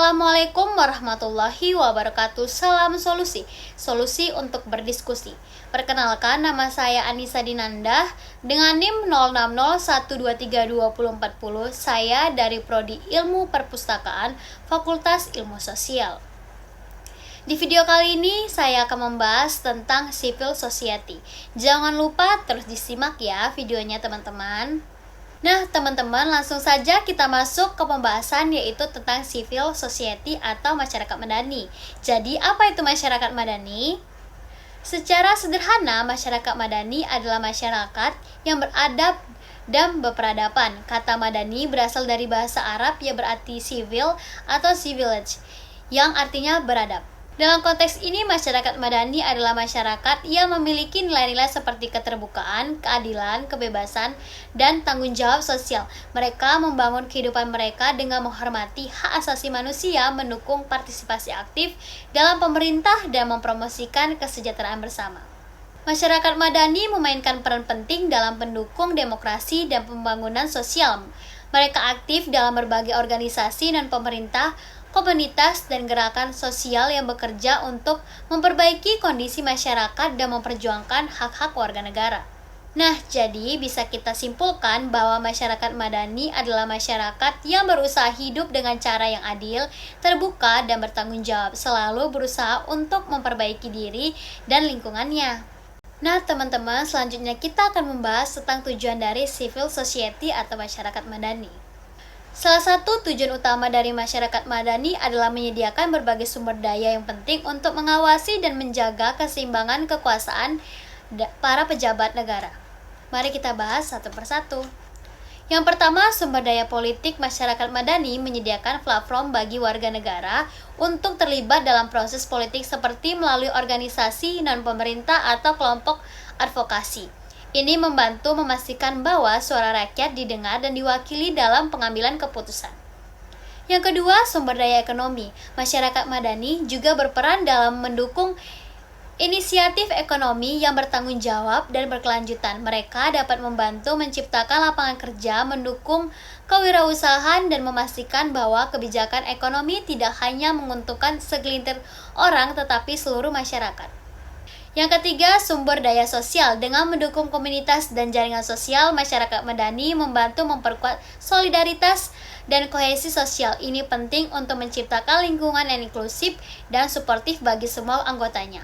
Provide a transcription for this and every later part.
Assalamualaikum warahmatullahi wabarakatuh. Salam solusi, solusi untuk berdiskusi. Perkenalkan, nama saya Anissa Dinanda dengan NIM 0601232040. Saya dari Prodi Ilmu Perpustakaan, Fakultas Ilmu Sosial. Di video kali ini saya akan membahas tentang civil society. Jangan lupa terus disimak ya videonya teman-teman. Nah teman-teman, langsung saja kita masuk ke pembahasan, yaitu tentang civil society atau masyarakat madani. Jadi apa itu masyarakat madani? Secara sederhana, masyarakat madani adalah masyarakat yang beradab dan berperadaban. Kata madani berasal dari bahasa Arab yang berarti civil atau civilized, yang artinya beradab. Dalam konteks ini, masyarakat madani adalah masyarakat yang memiliki nilai-nilai seperti keterbukaan, keadilan, kebebasan, dan tanggung jawab sosial. Mereka membangun kehidupan mereka dengan menghormati hak asasi manusia, mendukung partisipasi aktif dalam pemerintah, dan mempromosikan kesejahteraan bersama. Masyarakat madani memainkan peran penting dalam mendukung demokrasi dan pembangunan sosial. Mereka aktif dalam berbagai organisasi dan pemerintah, komunitas, dan gerakan sosial yang bekerja untuk memperbaiki kondisi masyarakat dan memperjuangkan hak-hak warga negara. Nah, jadi bisa kita simpulkan bahwa masyarakat madani adalah masyarakat yang berusaha hidup dengan cara yang adil, terbuka, dan bertanggung jawab, selalu berusaha untuk memperbaiki diri dan lingkungannya. Nah, teman-teman, selanjutnya kita akan membahas tentang tujuan dari civil society atau masyarakat madani. Salah satu tujuan utama dari masyarakat madani adalah menyediakan berbagai sumber daya yang penting untuk mengawasi dan menjaga keseimbangan kekuasaan para pejabat negara. Mari kita bahas satu persatu. Yang pertama, sumber daya politik. Masyarakat madani menyediakan platform bagi warga negara untuk terlibat dalam proses politik seperti melalui organisasi non-pemerintah atau kelompok advokasi. Ini membantu memastikan bahwa suara rakyat didengar dan diwakili dalam pengambilan keputusan. Yang kedua, sumber daya ekonomi. Masyarakat madani juga berperan dalam mendukung inisiatif ekonomi yang bertanggung jawab dan berkelanjutan. Mereka dapat membantu menciptakan lapangan kerja, mendukung kewirausahaan, dan memastikan bahwa kebijakan ekonomi tidak hanya menguntungkan segelintir orang tetapi seluruh masyarakat. Yang ketiga, sumber daya sosial. Dengan mendukung komunitas dan jaringan sosial, masyarakat madani membantu memperkuat solidaritas dan kohesi sosial. Ini penting untuk menciptakan lingkungan yang inklusif dan suportif bagi semua anggotanya.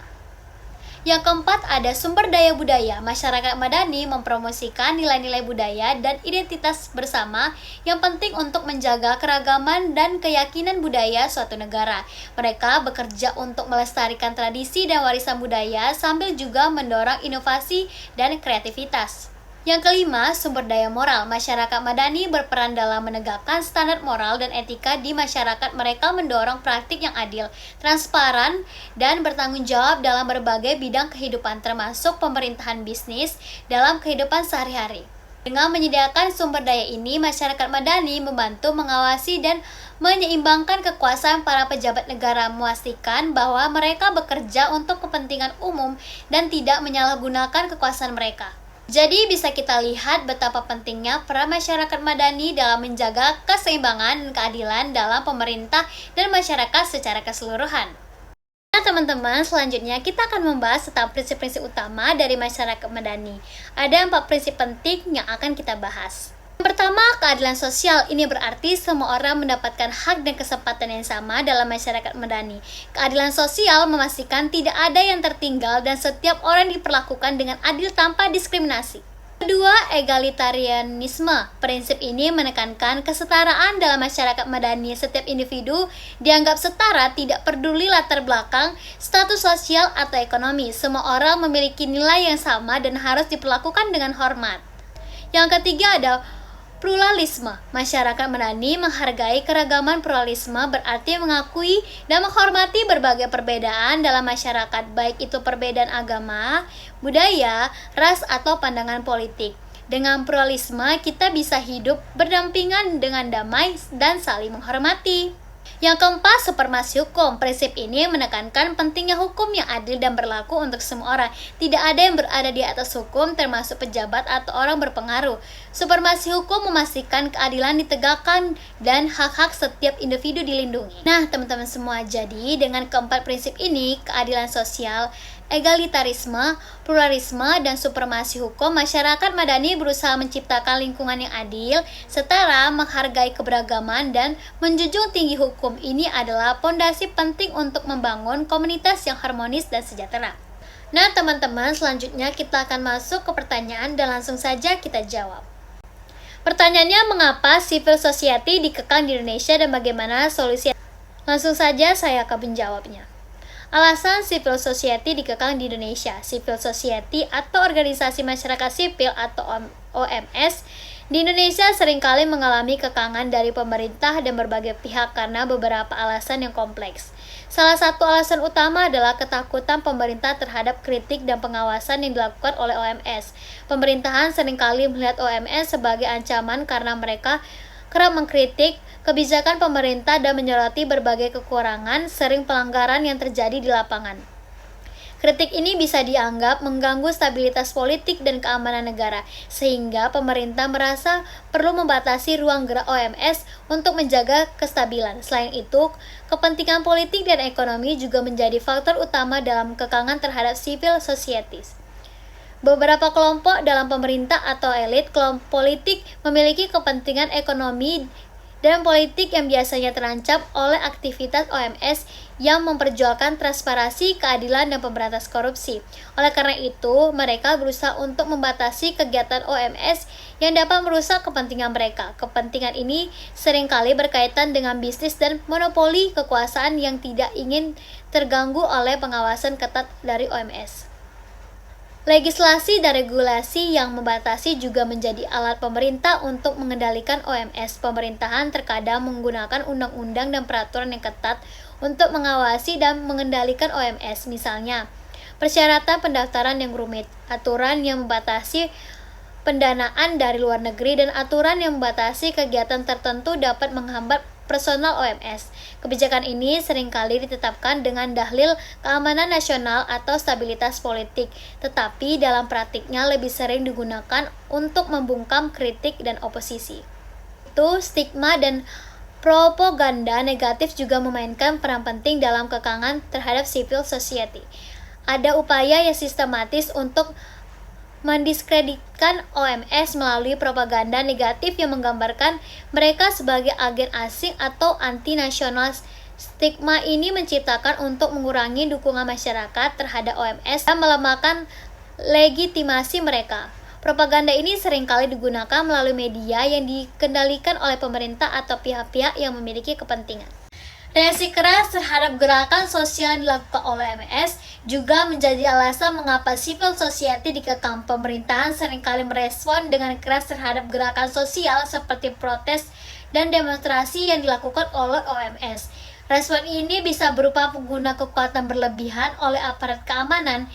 Yang keempat, ada sumber daya budaya. Masyarakat madani mempromosikan nilai-nilai budaya dan identitas bersama yang penting untuk menjaga keragaman dan keyakinan budaya suatu negara. Mereka bekerja untuk melestarikan tradisi dan warisan budaya sambil juga mendorong inovasi dan kreativitas. Yang kelima, sumber daya moral. Masyarakat madani berperan dalam menegakkan standar moral dan etika di masyarakat. Mereka mendorong praktik yang adil, transparan, dan bertanggung jawab dalam berbagai bidang kehidupan, termasuk pemerintahan bisnis dalam kehidupan sehari-hari. Dengan menyediakan sumber daya ini, masyarakat madani membantu mengawasi dan menyeimbangkan kekuasaan para pejabat negara, memastikan bahwa mereka bekerja untuk kepentingan umum dan tidak menyalahgunakan kekuasaan mereka. Jadi bisa kita lihat betapa pentingnya peran masyarakat madani dalam menjaga keseimbangan dan keadilan dalam pemerintah dan masyarakat secara keseluruhan. Nah teman-teman, selanjutnya kita akan membahas tentang prinsip-prinsip utama dari masyarakat madani. Ada 4 prinsip penting yang akan kita bahas. Yang pertama, keadilan sosial. Ini berarti semua orang mendapatkan hak dan kesempatan yang sama dalam masyarakat madani. Keadilan sosial memastikan tidak ada yang tertinggal dan setiap orang diperlakukan dengan adil tanpa diskriminasi. Kedua, egalitarianisme. Prinsip ini menekankan kesetaraan dalam masyarakat madani. Setiap individu dianggap setara, tidak peduli latar belakang, status sosial, atau ekonomi. Semua orang memiliki nilai yang sama dan harus diperlakukan dengan hormat. Yang ketiga ada pluralisme. Masyarakat madani menghargai keragaman. Pluralisme berarti mengakui dan menghormati berbagai perbedaan dalam masyarakat, baik itu perbedaan agama, budaya, ras, atau pandangan politik. Dengan pluralisme, kita bisa hidup berdampingan dengan damai dan saling menghormati. Yang keempat, supremasi hukum. Prinsip ini menekankan pentingnya hukum yang adil dan berlaku untuk semua orang. Tidak ada yang berada di atas hukum, termasuk pejabat atau orang berpengaruh. Supremasi hukum memastikan keadilan ditegakkan dan hak-hak setiap individu dilindungi. Nah, teman-teman semua, jadi dengan keempat prinsip ini, keadilan sosial, egalitarisme, pluralisme, dan supremasi hukum, masyarakat madani berusaha menciptakan lingkungan yang adil, setara, menghargai keberagaman, dan menjunjung tinggi hukum. Ini adalah fondasi penting untuk membangun komunitas yang harmonis dan sejahtera. Nah, teman-teman, selanjutnya kita akan masuk ke pertanyaan dan langsung saja kita jawab. Pertanyaannya, mengapa civil society dikekang di Indonesia dan bagaimana solusi? Langsung saja saya akan menjawabnya. Alasan civil society dikekang di Indonesia. Civil society atau organisasi masyarakat sipil atau OMS di Indonesia seringkali mengalami kekangan dari pemerintah dan berbagai pihak karena beberapa alasan yang kompleks. Salah satu alasan utama adalah ketakutan pemerintah terhadap kritik dan pengawasan yang dilakukan oleh OMS. Pemerintahan seringkali melihat OMS sebagai ancaman karena mereka kerap mengkritik kebijakan pemerintah dan menyoroti berbagai kekurangan, sering pelanggaran yang terjadi di lapangan. Kritik ini bisa dianggap mengganggu stabilitas politik dan keamanan negara, sehingga pemerintah merasa perlu membatasi ruang gerak OMS untuk menjaga kestabilan. Selain itu, kepentingan politik dan ekonomi juga menjadi faktor utama dalam kekangan terhadap civil societies. Beberapa kelompok dalam pemerintah atau elit kelompok politik memiliki kepentingan ekonomi dan politik yang biasanya terancam oleh aktivitas OMS yang memperjuangkan transparansi, keadilan, dan pemberantasan korupsi. Oleh karena itu, mereka berusaha untuk membatasi kegiatan OMS yang dapat merusak kepentingan mereka. Kepentingan ini seringkali berkaitan dengan bisnis dan monopoli kekuasaan yang tidak ingin terganggu oleh pengawasan ketat dari OMS. Legislasi dan regulasi yang membatasi juga menjadi alat pemerintah untuk mengendalikan OMS. Pemerintahan terkadang menggunakan undang-undang dan peraturan yang ketat untuk mengawasi dan mengendalikan OMS. Misalnya, persyaratan pendaftaran yang rumit, aturan yang membatasi pendanaan dari luar negeri, dan aturan yang membatasi kegiatan tertentu dapat menghambat personal OMS. Kebijakan ini seringkali ditetapkan dengan dalil keamanan nasional atau stabilitas politik, tetapi dalam praktiknya lebih sering digunakan untuk membungkam kritik dan oposisi. Itu stigma dan propaganda negatif juga memainkan peran penting dalam kekangan terhadap civil society. Ada upaya yang sistematis untuk mendiskreditkan OMS melalui propaganda negatif yang menggambarkan mereka sebagai agen asing atau anti-nasional. Stigma ini menciptakan untuk mengurangi dukungan masyarakat terhadap OMS dan melemahkan legitimasi mereka. Propaganda ini seringkali digunakan melalui media yang dikendalikan oleh pemerintah atau pihak-pihak yang memiliki kepentingan. Reaksi keras terhadap gerakan sosial yang dilakukan oleh OMS juga menjadi alasan mengapa civil society dikekang. Pemerintahan seringkali merespon dengan keras terhadap gerakan sosial seperti protes dan demonstrasi yang dilakukan oleh OMS. Respon ini bisa berupa pengguna kekuatan berlebihan oleh aparat keamanan,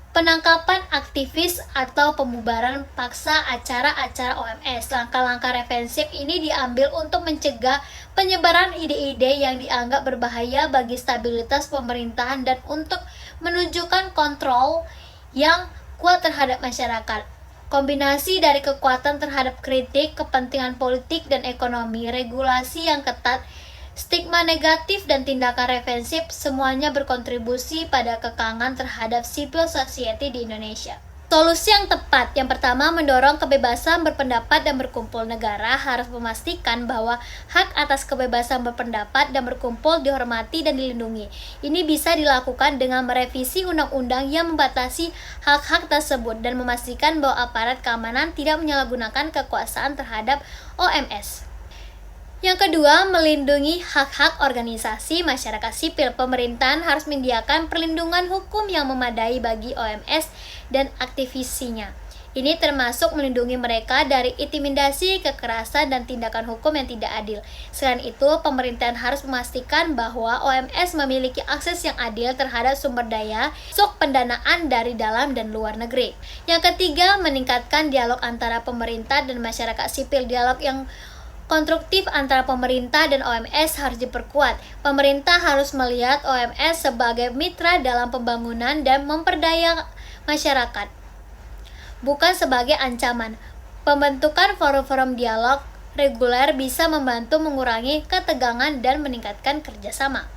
penangkapan aktivis, atau pembubaran paksa acara-acara OMS. Langkah-langkah preventif ini diambil untuk mencegah penyebaran ide-ide yang dianggap berbahaya bagi stabilitas pemerintahan dan untuk menunjukkan kontrol yang kuat terhadap masyarakat. Kombinasi dari kekuatan terhadap kritik, kepentingan politik dan ekonomi, regulasi yang ketat, stigma negatif, dan tindakan preventif semuanya berkontribusi pada kekangan terhadap civil society di Indonesia. Solusi yang tepat, yang pertama, mendorong kebebasan berpendapat dan berkumpul. Negara harus memastikan bahwa hak atas kebebasan berpendapat dan berkumpul dihormati dan dilindungi. Ini bisa dilakukan dengan merevisi undang-undang yang membatasi hak-hak tersebut dan memastikan bahwa aparat keamanan tidak menyalahgunakan kekuasaan terhadap OMS. Yang kedua, melindungi hak-hak organisasi masyarakat sipil. Pemerintahan harus menyediakan perlindungan hukum yang memadai bagi OMS dan aktivisinya. Ini termasuk melindungi mereka dari intimidasi, kekerasan, dan tindakan hukum yang tidak adil. Selain itu, pemerintahan harus memastikan bahwa OMS memiliki akses yang adil terhadap sumber daya, termasuk pendanaan dari dalam dan luar negeri. Yang ketiga, meningkatkan dialog antara pemerintah dan masyarakat sipil. Dialog yang konstruktif antara pemerintah dan OMS harus diperkuat. Pemerintah harus melihat OMS sebagai mitra dalam pembangunan dan memperdaya masyarakat, bukan sebagai ancaman. Pembentukan forum-forum dialog reguler bisa membantu mengurangi ketegangan dan meningkatkan kerjasama.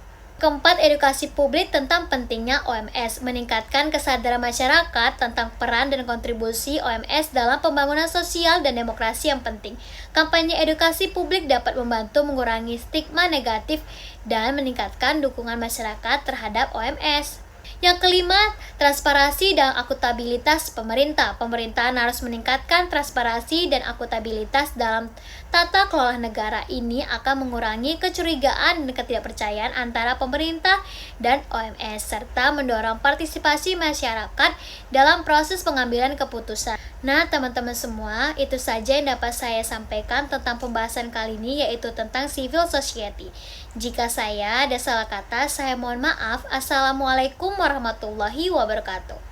Keempat, edukasi publik tentang pentingnya OMS, meningkatkan kesadaran masyarakat tentang peran dan kontribusi OMS dalam pembangunan sosial dan demokrasi yang penting. Kampanye edukasi publik dapat membantu mengurangi stigma negatif dan meningkatkan dukungan masyarakat terhadap OMS. Yang kelima, transparansi dan akuntabilitas pemerintah. Pemerintahan harus meningkatkan transparansi dan akuntabilitas dalam tata kelola negara. Ini akan mengurangi kecurigaan dan ketidakpercayaan antara pemerintah dan OMS, serta mendorong partisipasi masyarakat dalam proses pengambilan keputusan. Nah, teman-teman semua, itu saja yang dapat saya sampaikan tentang pembahasan kali ini, yaitu tentang civil society. Jika saya ada salah kata, saya mohon maaf. Assalamualaikum warahmatullahi wabarakatuh.